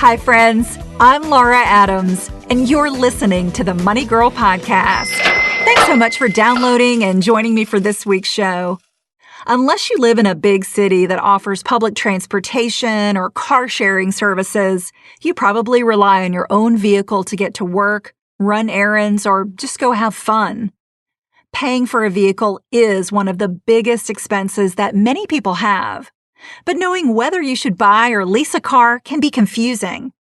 Hi, friends. I'm Laura Adams, and you're listening to the Money Girl Podcast. Thanks so much for downloading and joining me for this week's show. Unless you live in a big city that offers public transportation or car sharing services, you probably rely on your own vehicle to get to work, run errands, or just go have fun. Paying for a vehicle is one of the biggest expenses that many people have. But knowing whether you should buy or lease a car can be confusing.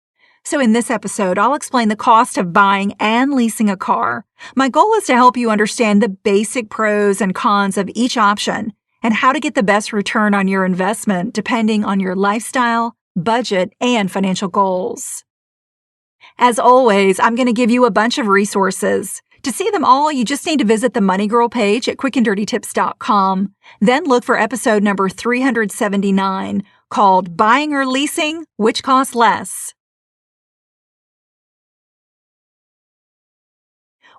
So in this episode, I'll explain the cost of buying and leasing a car. My goal is to help you understand the basic pros and cons of each option and how to get the best return on your investment depending on your lifestyle, budget, and financial goals. As always, I'm going to give you a bunch of resources. To see them all, you just need to visit the Money Girl page at quickanddirtytips.com. Then look for episode number 379 called Buying or Leasing, Which Costs Less?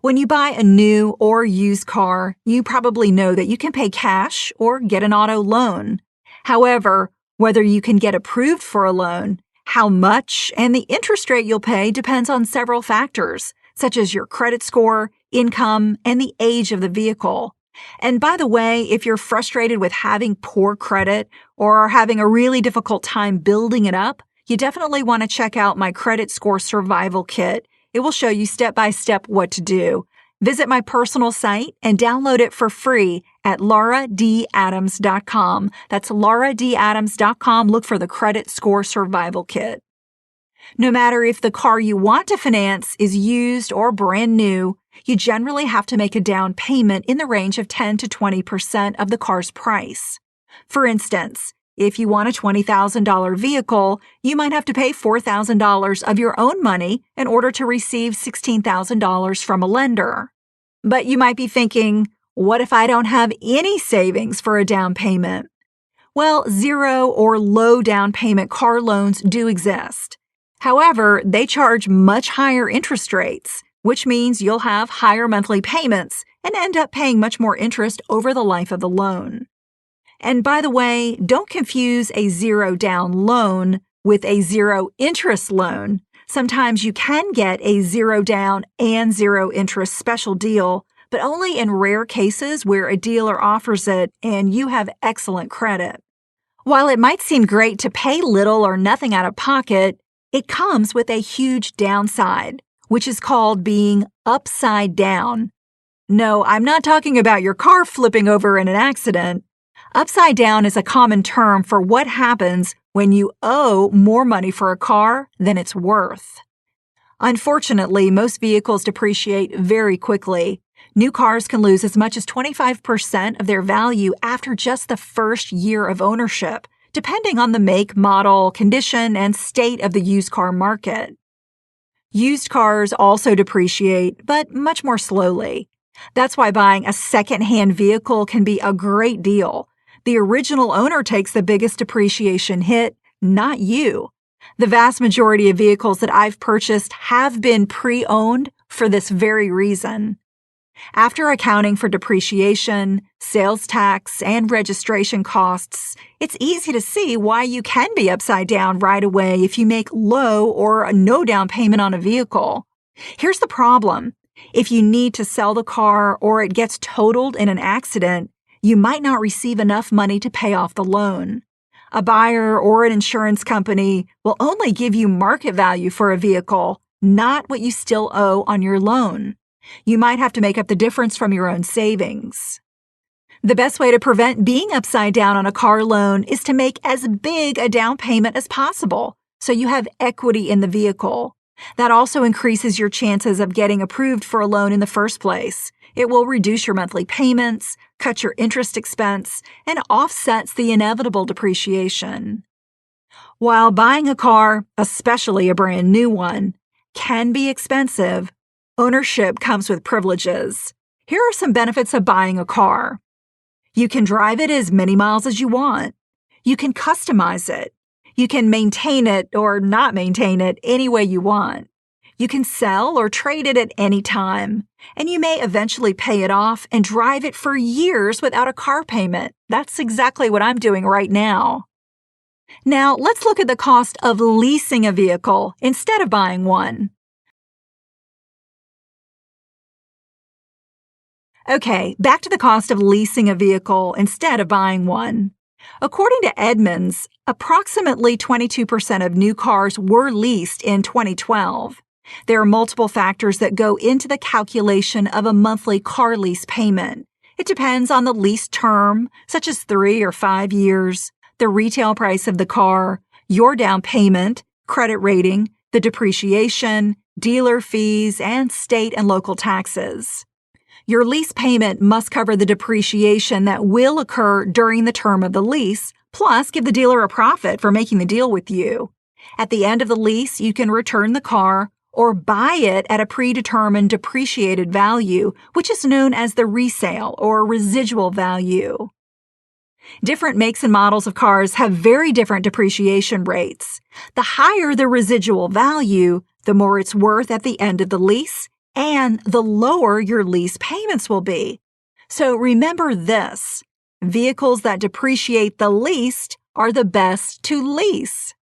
When you buy a new or used car, you probably know that you can pay cash or get an auto loan. However, whether you can get approved for a loan, how much, and the interest rate you'll pay depends on several factors, such as your credit score, income, and the age of the vehicle. And by the way, if you're frustrated with having poor credit or are having a really difficult time building it up, you definitely want to check out my Credit Score Survival Kit. It will show you step-by-step what to do. Visit my personal site and download it for free at lauradadams.com. That's lauradadams.com. Look for the Credit Score Survival Kit. No matter if the car you want to finance is used or brand new, you generally have to make a down payment in the range of 10 to 20% of the car's price. For instance, if you want a $20,000 vehicle, you might have to pay $4,000 of your own money in order to receive $16,000 from a lender. But you might be thinking, what if I don't have any savings for a down payment? Well, zero or low down payment car loans do exist. However, they charge much higher interest rates, which means you'll have higher monthly payments and end up paying much more interest over the life of the loan. And by the way, don't confuse a zero down loan with a zero interest loan. Sometimes you can get a zero down and zero interest special deal, but only in rare cases where a dealer offers it and you have excellent credit. While it might seem great to pay little or nothing out of pocket, it comes with a huge downside, which is called being upside down. No, I'm not talking about your car flipping over in an accident. Upside down is a common term for what happens when you owe more money for a car than it's worth. Unfortunately, most vehicles depreciate very quickly. New cars can lose as much as 25% of their value after just the first year of ownership, depending on the make, model, condition, and state of the used car market. Used cars also depreciate, but much more slowly. That's why buying a second-hand vehicle can be a great deal. The original owner takes the biggest depreciation hit, not you. The vast majority of vehicles that I've purchased have been pre-owned for this very reason. After accounting for depreciation, sales tax, and registration costs, it's easy to see why you can be upside down right away if you make low or no down payment on a vehicle. Here's the problem. If you need to sell the car or it gets totaled in an accident, you might not receive enough money to pay off the loan. A buyer or an insurance company will only give you market value for a vehicle, not what you still owe on your loan. You might have to make up the difference from your own savings. The best way to prevent being upside down on a car loan is to make as big a down payment as possible, so you have equity in the vehicle. That also increases your chances of getting approved for a loan in the first place. It will reduce your monthly payments, cut your interest expense, and offsets the inevitable depreciation. While buying a car, especially a brand new one, can be expensive, ownership comes with privileges. Here are some benefits of buying a car. You can drive it as many miles as you want. You can customize it. You can maintain it or not maintain it any way you want. You can sell or trade it at any time, and you may eventually pay it off and drive it for years without a car payment. That's exactly what I'm doing right now. Now, let's look at the cost of leasing a vehicle instead of buying one. Okay, back to the cost of leasing a vehicle instead of buying one. According to Edmunds, approximately 22% of new cars were leased in 2012. There are multiple factors that go into the calculation of a monthly car lease payment. It depends on the lease term, such as 3 or 5 years, the retail price of the car, your down payment, credit rating, the depreciation, dealer fees, and state and local taxes. Your lease payment must cover the depreciation that will occur during the term of the lease, plus give the dealer a profit for making the deal with you. At the end of the lease, you can return the car or buy it at a predetermined depreciated value, which is known as the resale or residual value. Different makes and models of cars have very different depreciation rates. The higher the residual value, the more it's worth at the end of the lease, and the lower your lease payments will be. So remember this: vehicles that depreciate the least are the best to lease.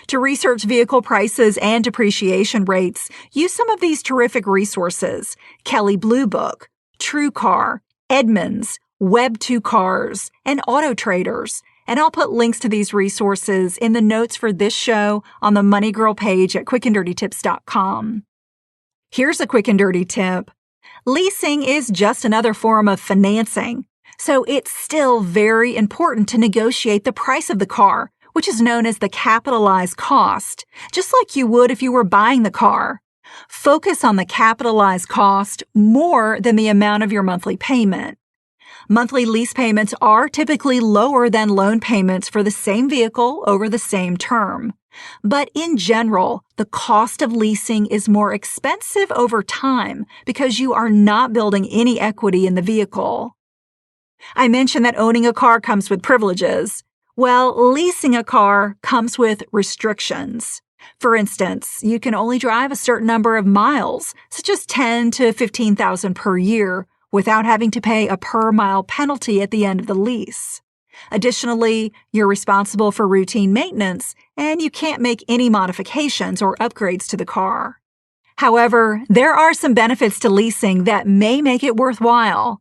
To research vehicle prices and depreciation rates, use some of these terrific resources: Kelley Blue Book, TrueCar, Edmunds, Web2Cars, and Auto Traders. And I'll put links to these resources in the notes for this show on the Money Girl page at quickanddirtytips.com. Here's a quick and dirty tip. Leasing is just another form of financing, so it's still very important to negotiate the price of the car, which is known as the capitalized cost, just like you would if you were buying the car. Focus on the capitalized cost more than the amount of your monthly payment. Monthly lease payments are typically lower than loan payments for the same vehicle over the same term. But in general, the cost of leasing is more expensive over time because you are not building any equity in the vehicle. I mentioned that owning a car comes with privileges. Well, leasing a car comes with restrictions. For instance, you can only drive a certain number of miles, such as 10 to 15,000 per year, without having to pay a per-mile penalty at the end of the lease. Additionally, you're responsible for routine maintenance, and you can't make any modifications or upgrades to the car. However, there are some benefits to leasing that may make it worthwhile.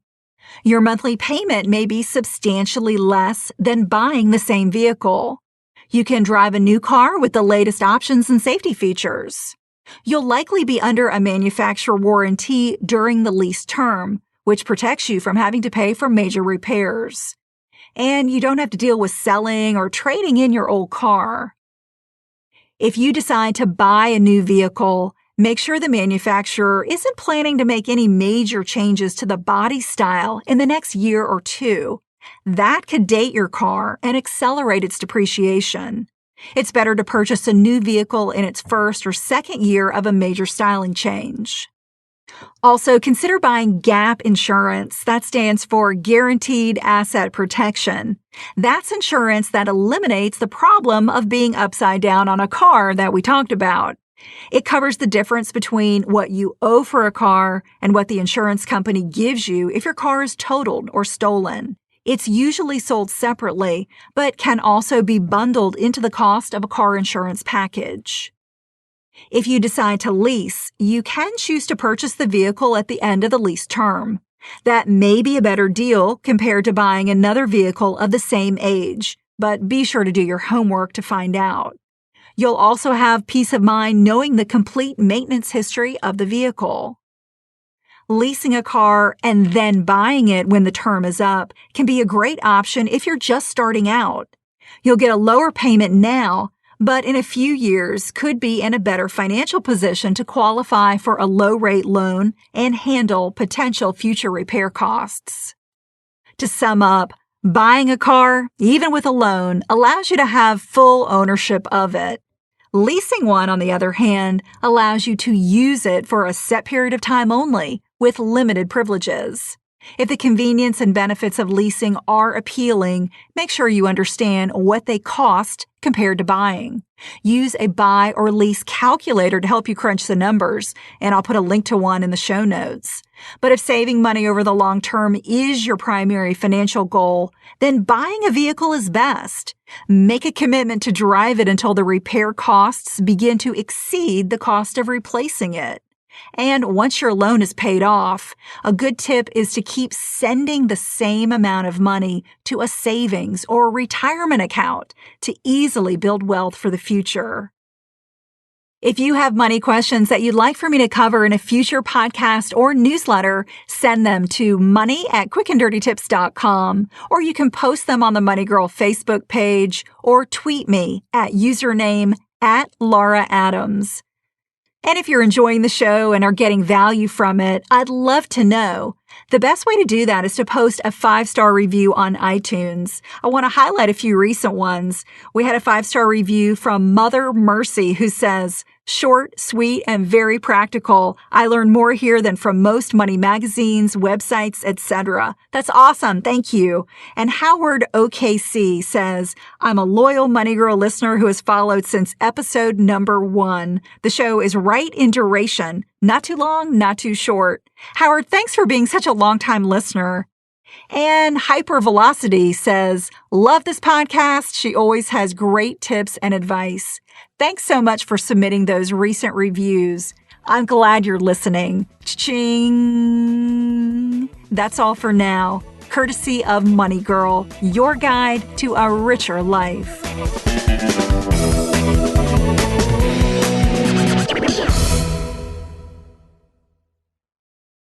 Your monthly payment may be substantially less than buying the same vehicle. You can drive a new car with the latest options and safety features. You'll likely be under a manufacturer warranty during the lease term, which protects you from having to pay for major repairs. And you don't have to deal with selling or trading in your old car. If you decide to buy a new vehicle, make sure the manufacturer isn't planning to make any major changes to the body style in the next year or two. That could date your car and accelerate its depreciation. It's better to purchase a new vehicle in its first or second year of a major styling change. Also, consider buying GAP insurance. That stands for Guaranteed Asset Protection. That's insurance that eliminates the problem of being upside down on a car that we talked about. It covers the difference between what you owe for a car and what the insurance company gives you if your car is totaled or stolen. It's usually sold separately, but can also be bundled into the cost of a car insurance package. If you decide to lease, you can choose to purchase the vehicle at the end of the lease term. That may be a better deal compared to buying another vehicle of the same age, but be sure to do your homework to find out. You'll also have peace of mind knowing the complete maintenance history of the vehicle. Leasing a car and then buying it when the term is up can be a great option if you're just starting out. You'll get a lower payment now, but in a few years could be in a better financial position to qualify for a low-rate loan and handle potential future repair costs. To sum up, buying a car, even with a loan, allows you to have full ownership of it. Leasing one, on the other hand, allows you to use it for a set period of time only, with limited privileges. If the convenience and benefits of leasing are appealing, make sure you understand what they cost compared to buying. Use a buy or lease calculator to help you crunch the numbers, and I'll put a link to one in the show notes. But if saving money over the long term is your primary financial goal, then buying a vehicle is best. Make a commitment to drive it until the repair costs begin to exceed the cost of replacing it. And once your loan is paid off, a good tip is to keep sending the same amount of money to a savings or retirement account to easily build wealth for the future. If you have money questions that you'd like for me to cover in a future podcast or newsletter, send them to money@quickanddirtytips.com, or you can post them on the Money Girl Facebook page or tweet me at username @LauraAdams. And if you're enjoying the show and are getting value from it, I'd love to know. The best way to do that is to post a 5-star review on iTunes. I want to highlight a few recent ones. We had a 5-star review from Mother Mercy who says, "Short, sweet, and very practical. I learn more here than from most money magazines, websites, etc." That's awesome. Thank you. And Howard OKC says, "I'm a loyal Money Girl listener who has followed since episode number 1. The show is right in duration. Not too long, not too short." Howard, thanks for being such a long-time listener. And Hypervelocity says, "Love this podcast. She always has great tips and advice." Thanks so much for submitting those recent reviews. I'm glad you're listening. Cha-ching! That's all for now. Courtesy of Money Girl, your guide to a richer life.